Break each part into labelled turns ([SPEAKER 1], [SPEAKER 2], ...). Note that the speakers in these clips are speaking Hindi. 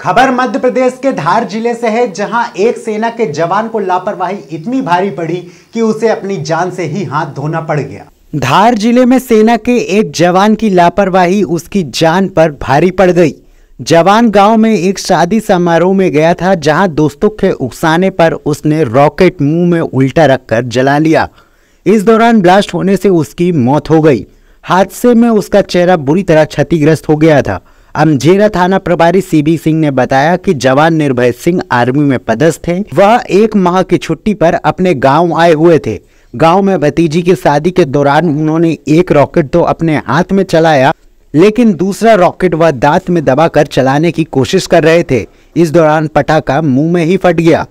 [SPEAKER 1] खबर मध्य प्रदेश के धार जिले से है, जहां एक सेना के जवान को लापरवाही इतनी भारी पड़ी कि उसे अपनी जान से ही हाथ धोना पड़ गया। धार जिले में सेना के एक जवान की लापरवाही उसकी जान पर भारी पड़ गई। जवान गांव में एक शादी समारोह में गया था, जहां दोस्तों के उकसाने पर उसने रॉकेट मुंह में उल्टा रखकर जला लिया। इस दौरान ब्लास्ट होने से उसकी मौत हो गई। हादसे में उसका चेहरा बुरी तरह क्षतिग्रस्त हो गया था। अमझेरा थाना प्रभारी सीबी सिंह ने बताया कि जवान निर्भय सिंह आर्मी में पदस्थ थे। वह 1 माह की छुट्टी पर अपने गांव आए हुए थे। गांव में भतीजी की शादी के दौरान उन्होंने एक रॉकेट तो अपने हाथ में चलाया, लेकिन दूसरा रॉकेट वह दांत में दबाकर चलाने की कोशिश कर रहे थे। इस दौरान पटाखा मुंह में ही फट गया।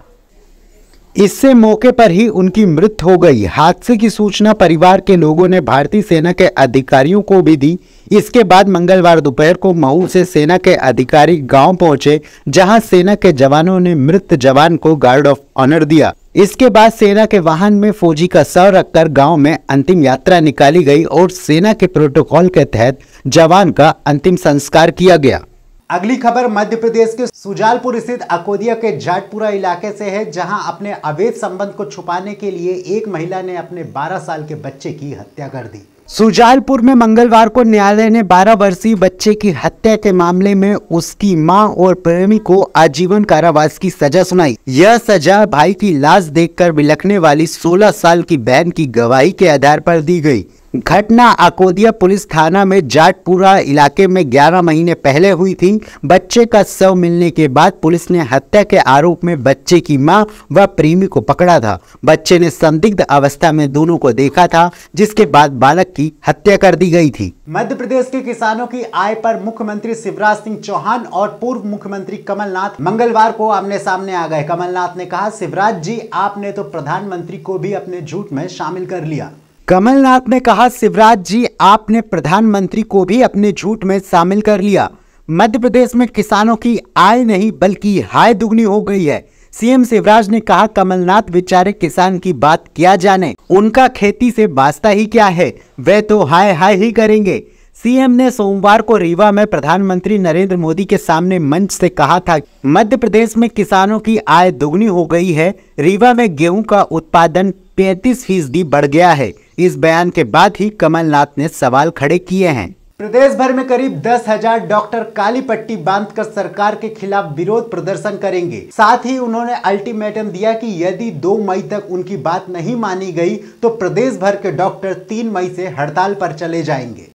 [SPEAKER 1] इससे मौके पर ही उनकी मृत्यु हो गई। हादसे की सूचना परिवार के लोगों ने भारतीय सेना के अधिकारियों को भी दी। इसके बाद मंगलवार दोपहर को मऊ से सेना के अधिकारी गांव पहुंचे, जहां सेना के जवानों ने मृत जवान को गार्ड ऑफ ऑनर दिया। इसके बाद सेना के वाहन में फौजी का शव रखकर गांव में अंतिम यात्रा निकाली गई और सेना के प्रोटोकॉल के तहत जवान का अंतिम संस्कार किया गया। अगली खबर मध्य प्रदेश के सुजालपुर स्थित अकोदिया के जाटपुरा इलाके से है, जहां अपने अवैध संबंध को छुपाने के लिए एक महिला ने अपने 12 साल के बच्चे की हत्या कर दी। सुजालपुर में मंगलवार को न्यायालय ने 12 वर्षीय बच्चे की हत्या के मामले में उसकी मां और प्रेमी को आजीवन कारावास की सजा सुनाई। यह सजा भाई की लाश देखकर बिलखने वाली 16 साल की बहन की गवाही के आधार पर दी गई। घटना अकोदिया पुलिस थाना में जाटपुरा इलाके में 11 महीने पहले हुई थी। बच्चे का शव मिलने के बाद पुलिस ने हत्या के आरोप में बच्चे की मां व प्रेमी को पकड़ा था। बच्चे ने संदिग्ध अवस्था में दोनों को देखा था, जिसके बाद बालक की हत्या कर दी गई थी। मध्य प्रदेश के किसानों की आय पर मुख्यमंत्री शिवराज सिंह चौहान और पूर्व मुख्यमंत्री कमलनाथ मंगलवार को आमने सामने आ गए। कमलनाथ ने कहा, शिवराज जी, आपने तो प्रधानमंत्री को भी अपने झूठ में शामिल कर लिया। कमलनाथ ने कहा, शिवराज जी, आपने प्रधानमंत्री को भी अपने झूठ में शामिल कर लिया। मध्य प्रदेश में किसानों की आय नहीं बल्कि हाय दुगनी हो गई है। सीएम शिवराज ने कहा, कमलनाथ बेचारे किसान की बात क्या जाने, उनका खेती से वास्ता ही क्या है, वे तो हाय हाय ही करेंगे। सीएम ने सोमवार को रीवा में प्रधानमंत्री नरेंद्र मोदी के सामने मंच से कहा था, मध्य प्रदेश में किसानों की आय दोगुनी हो गई है। रीवा में गेहूं का उत्पादन 35% बढ़ गया है। इस बयान के बाद ही कमलनाथ ने सवाल खड़े किए हैं। प्रदेश भर में करीब 10,000 डॉक्टर काली पट्टी बांधकर सरकार के खिलाफ विरोध प्रदर्शन करेंगे। साथ ही उन्होंने अल्टीमेटम दिया कि यदि 2 मई तक उनकी बात नहीं मानी गई तो प्रदेश भर के डॉक्टर 3 मई से हड़ताल पर चले जाएंगे।